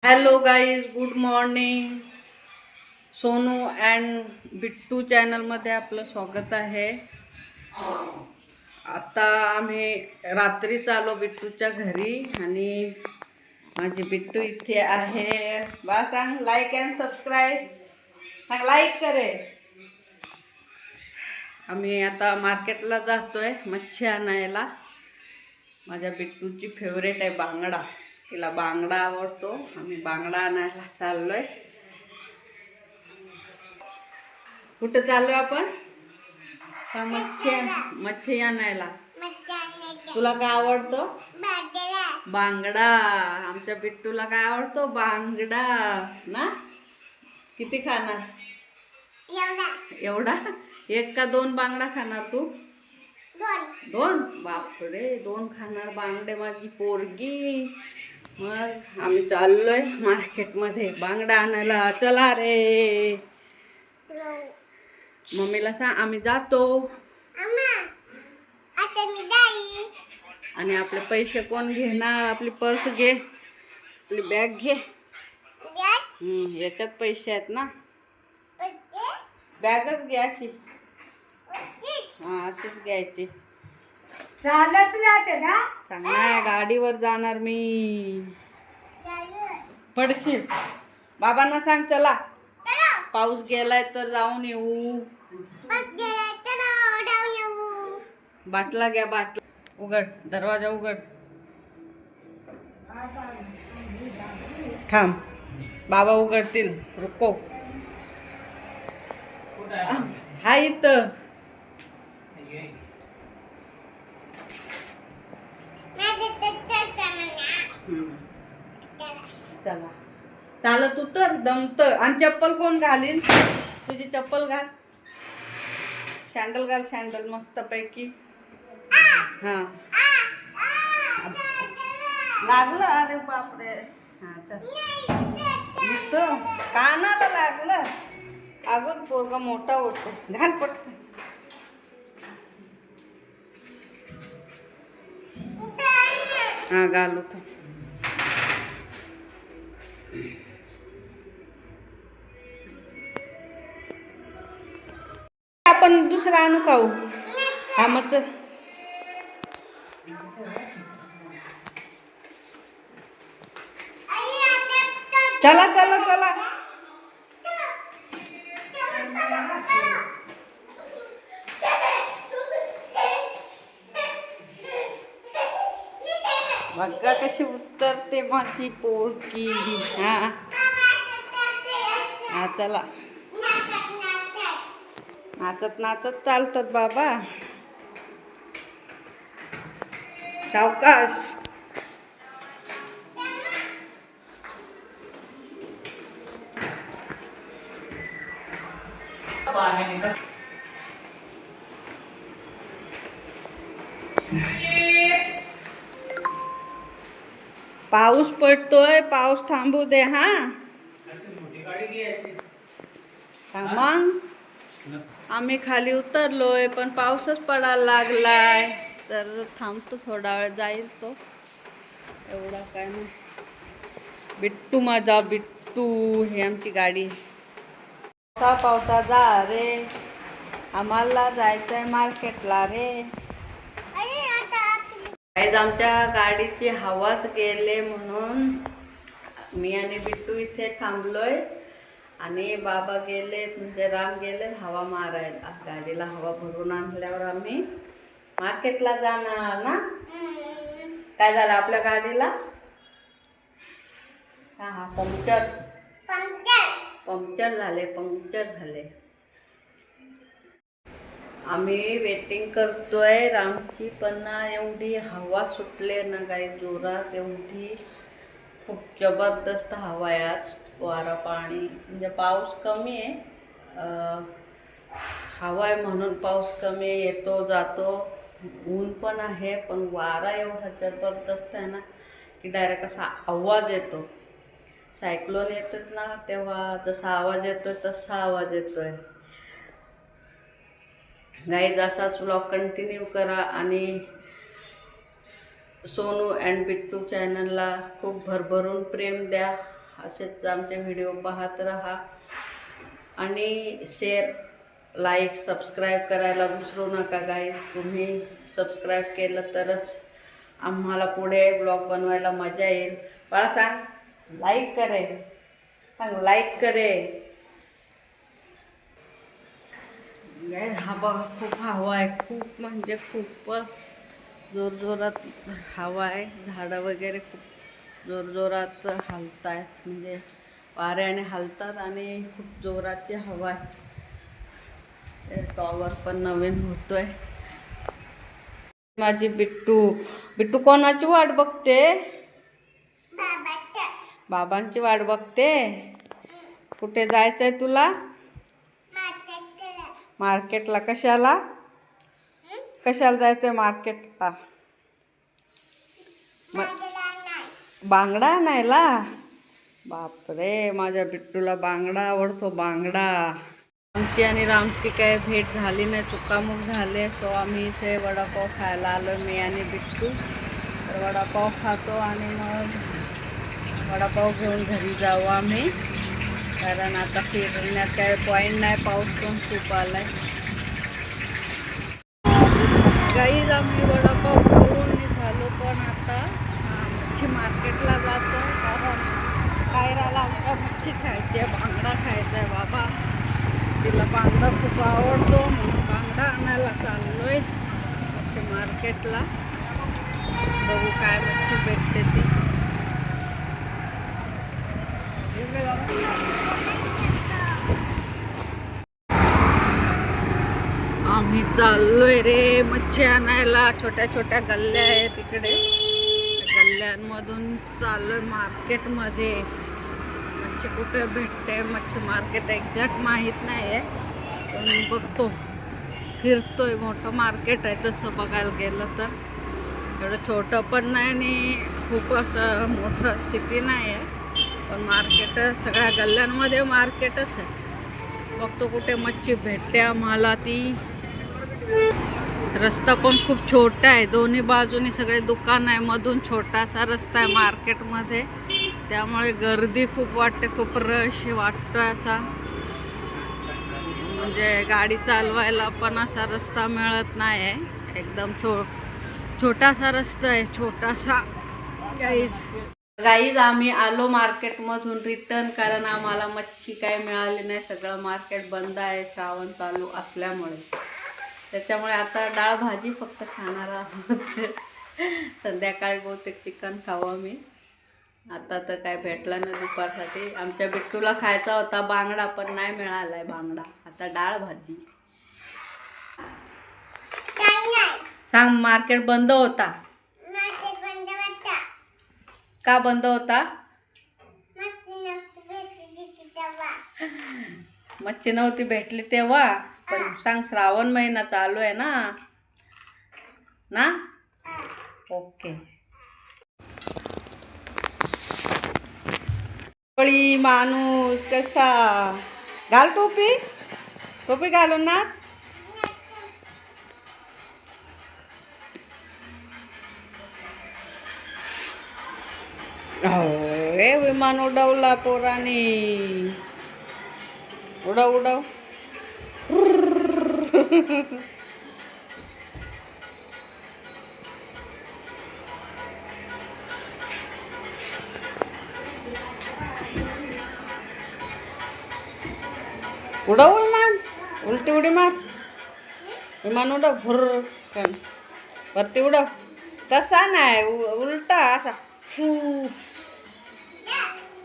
Hello guys, good morning. Sonu and Bittu चॅनलमध्ये आपलं स्वागत आहे. आता आम्ही रात्रीच आलो बिट्टूच्या घरी आणि माझी बिट्टू इथे आहे. बा सांग लाईक अँड सबस्क्राईब, सांग लाईक करे. आम्ही आता मार्केटला जातोय मच्छी आणायला. माझ्या बिट्टूची फेवरेट आहे बांगडा. तिला बांगडा आवडतो. आम्ही बांगडा आणायला चाललोय. कुठं चाललोय आपण? मच्छी आणायला. तुला काय आवडतो? बांगडा. आमच्या बिट्टूला काय आवडतो? बांगडा ना. किती खाणार? एवढा? एक का दोन बांगडा खाणार तू? दोन? बापरे, दोन खाणार बांगडे माझी पोरगी. मग आम्ही चाललोय मार्केटमध्ये बांगडा आणायला. चला रे. मम्मीला सांग आम्ही जातो. आणि आपले पैसे कोण घेणार? आपली पर्स घे, आपली बॅग घे. याच्यात पैसे आहेत ना. बॅगच घे अशी. अशीच घ्यायची. चालत जाते ना. सांगणार गाडीवर जाणार मी. पडशील. बाबांना सांग चला. पाऊस गेलाय तर जाऊन येऊ. बाटला घ्या. बाटला उघड, दरवाजा उघड. थांब, बाबा उघडतील. रुको. हा इथं. चला चालत उतर. दमत. आणि चप्पल कोण घालीन? तुझी चप्पल घाल. सँडल घाल. सँडल मस्त पैकी. हा लागलं. अरे बापरे. हा चल. कानाला लागलं. अगं पोरगा मोठा होतो. घाल पटकन. हा घालू तर. आपण दुसरा आणू खाऊ. हा मग चल. चला चला चला. बघा कशी उतरते माझी पोरगी. हा चला. नाचत नाचत चालतात बाबा. सावकाश. पाऊस पडतोय. पाऊस थांबू दे. हा मग आम्ही खाली उतरलोय पण पाऊसच पडायला लागलाय. तर थांबतो थोडा वेळ. जाईल तो. एवढा काय नाही. बिट्टू माझा बिट्टू. ही आमची गाडी. पावसा जा रे. आम्हाला जायचंय मार्केटला रे. आमच्या गाडीची हवाच गेले म्हणून मी आणि बिट्टू इथे थांबलोय. आणि बाबा गेले म्हणजे राम गेले हवा मारायला. गाडीला हवा भरून आणल्यावर आम्ही मार्केटला जाणार ना. काय झालं आपल्या गाडीला? हा पंक्चर झाले. आम्ही वेटिंग करतोय रामची. पण एवढी हवा सुटले ना काही जोरात. एवढी खूप जबरदस्त हवा आहे आज. वारा पाणी म्हणजे पाऊस कमी आहे. हवा आहे म्हणून पाऊस कमी आहे. येतो जातो. ऊन पण आहे पण वारा एवढा जबरदस्त आहे ना की डायरेक्ट असा आवाज येतो. सायक्लोन येतच ना तेव्हा जसा आवाज येतोय तसा आवाज येतोय. गाईज असाच व्लॉग कंटिन्यू करा. आणि सोनू अँड बिट्टू चॅनलला खूप भरभरून प्रेम द्या. असेच आमचे व्हिडिओ पाहत राहा आणि शेअर लाईक सबस्क्राईब करायला विसरू नका गाईस. तुम्ही सबस्क्राईब केलं तरच आम्हाला पुढे ब्लॉग बनवायला मजा येईल. बाळा सांग लाईक करे, सांग लाईक करे. हा बघा खूप हवा आहे, खूप म्हणजे खूपच जोरजोरात हवा आहे. झाडं वगैरे खूप जोरजोरात हलत आहेत, म्हणजे वाऱ्याने हलतात आणि खूप जोराची हवा आहे. टॉवर पण नवीन होतोय. माझी बिट्टू बिट्टू कोणाची वाट बघते? बाबांची वाट बघते. कुठे जायचंय तुला? मार्केटला. कशाला कशाला जायचंय मार्केटला? बांगडा आणायला. बापरे, माझ्या बिट्टूला बांगडा आवडतो, बांगडा. आमची आणि रामची काय भेट झाली नाही, चुकामुक झाले. सो आम्ही इथे वडापाव खायला आलो, मी आणि बिट्टू. तर वडापाव खातो आणि मग वडापाव घेऊन घरी जाऊ आम्ही, कारण आता फिरण्यात काय पॉईंट नाही, पाऊस पण खूप आलाय. गाईज आम्ही वडापाव खाऊन निघालो, पण आता मच्छी मार्केटला जातो, कारण कायराला आमच्या मच्छी खायची आहे, बांगडा खायचा आहे. बाबा तिला बांगडा खूप आवडतो, म्हणून बांगडा आणायला चाललोय मच्छी मार्केटला. बघू काय मच्छी भेटते ती. आम्ही चाललोय रे मच्छी आणायला. छोट्या छोट्या गल्ल्या आहेत तिकडे, गल्ल्यांमधून चाललोय मार्केटमध्ये. मच्छी कुठे भेटते, मच्छी मार्केट एक्झॅक्ट माहीत नाही आहे, पण बघतो, फिरतोय. मोठं मार्केट आहे तसं बघायला गेलं तर, एवढं छोटं पण नाही आणि खूप असं मोठं सिटी नाही आहे, पण मार्केट सगळ्या गल्ल्यांमध्ये मार्केटच आहे. बघतो कुठे मच्छी भेटते आम्हाला ती. रस्ता पण खूप छोटा आहे, दोन्ही बाजूनी सगळे दुकान आहे, मधून छोटासा रस्ता आहे मार्केटमध्ये, त्यामुळे गर्दी खूप वाटते, खूप रश वाटतो असा. म्हणजे गाडी चालवायला पण असा रस्ता मिळत नाही आहे, एकदम छोटासा रस्ता आहे, छोटासा. गाईज आम्ही आलो मार्केटमधून रिटर्न, कारण आम्हाला मच्छी काय मिळाली नाही, सगळं मार्केट बंद आहे श्रावण चालू असल्यामुळे. त्याच्यामुळे आता डाळ भाजी फक्त खाणार आहोत. संध्याकाळी बहुतेक चिकन खाऊ आम्ही. आता तर काय भेटला नाही दुपारसाठी. आमच्या बिट्टूला खायचा होता बांगडा, पण नाही मिळालाय बांगडा. आता डाळ भाजी. सांग मार्केट बंद होता. का बंद होता? मच्छी नव्हती भेटली तेव्हा. पण सांग, श्रावण महिना चालू आहे ना ना. ओके. कोळी माणूस कसा घाल टोपी, टोपी घालून ना. रे विमान उडवला पोरानी. उडव उडव. उडव विमान, उलटी उडी मार. विमान उडव, भुर्र वरती उडव. तसा नाही, उलटा असा.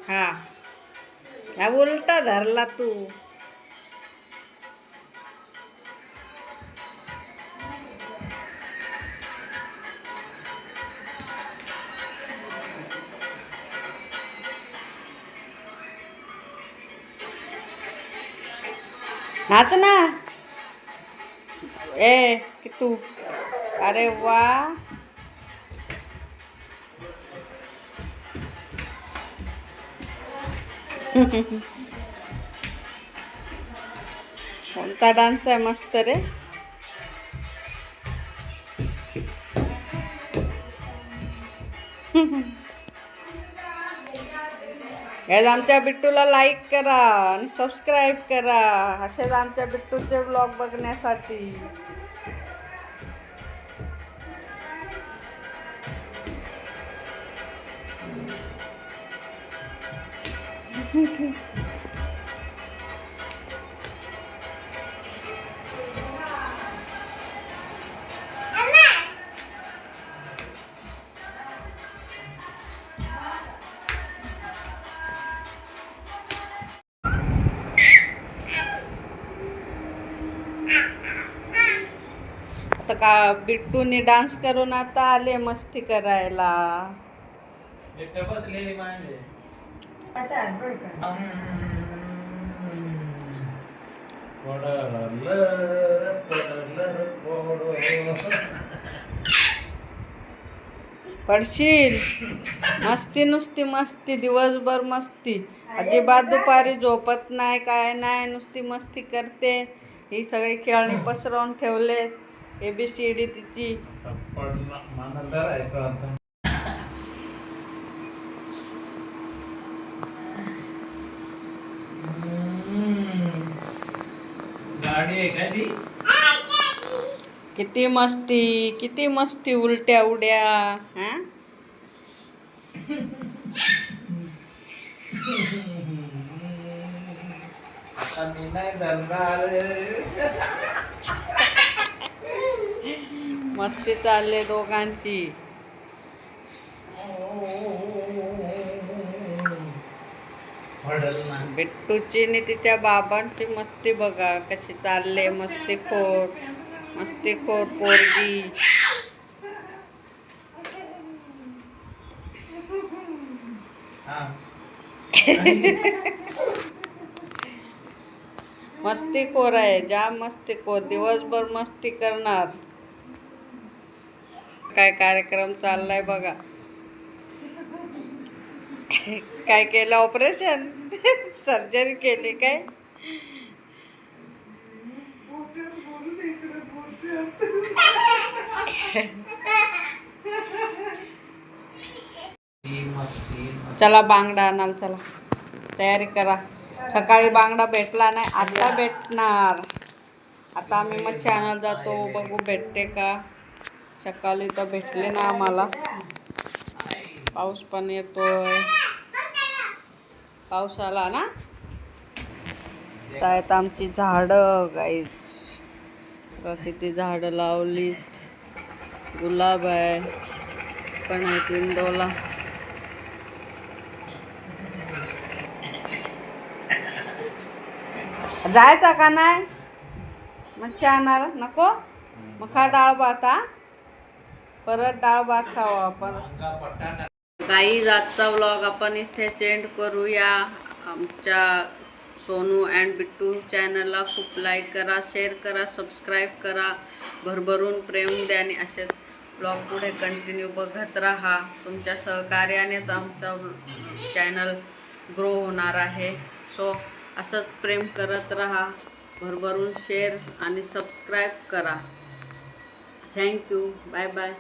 हा उलटा धरला तू. नाच ना. ए किट्टू, अरे वा. कोणता डान्स आहे मस्त रे. आज आमच्या बिट्टूला लाईक करा आणि सबस्क्राईब करा असेच आमच्या बिट्टूचे ब्लॉग बघण्यासाठी. आता का बिट्टूने डान्स करून आता आले मस्ती करायला. बसलेली मांडे आता हडबड कर. पडशील. मस्ती नुसती मस्ती दिवसभर मस्ती. अजिबात दुपारी झोपत नाही काय नाही नुसती मस्ती करते. ही सगळी खेळणी पसरवून ठेवले. ABCD तिची. गाडी आहे का ती? किती मस्ती उलट्या उड्या. हा आता मी नाही धरणार. मस्ती चालले दोघांची. हडल ना. बिट्टूची आणि तिच्या बाबांची मस्ती बघा कशी चालले. मस्तीखोर पोरगी. हा. मस्तीखोर आहे जाम मस्तीखोर. दिवसभर मस्ती करणार. काय कार्यक्रम चाललाय बघा. काय केलं ऑपरेशन? सर्जरी केली काय? चला बांगडा आणाल. चला तयारी करा. सकाळी बांगडा भेटला नाही आता भेटणार. आता आम्ही मच्छी आणायला जातो. बघू भेटते का. सकाळी तर भेटले ना आम्हाला. पाऊस पण येतोय. पाऊस आला ना. त्यात आमची झाडं गाईच. किती झाडं लावली. गुलाब आहे पण आहेत विंडोला. जायचा का नाही मच्छी आणायला? नको मग खा डाळ भात. हा परत डाळ भात खाऊ आपण. काही आजचा व्लॉग आपण इथे एंड करूया. आमच्या सोनू अँड बिट्टू चॅनलला खूप लाईक करा, शेअर करा, सबस्क्राईब करा. भरभरून प्रेम द्या आणि असेच ब्लॉग पुढे कंटिन्यू बघत राहा. तुमच्या सहकार्यानेच आमचा चॅनल ग्रो होणार आहे. सो असंच प्रेम करत राहा. भरभरून शेअर आणि सबस्क्राईब करा. थँक्यू. Bye bye.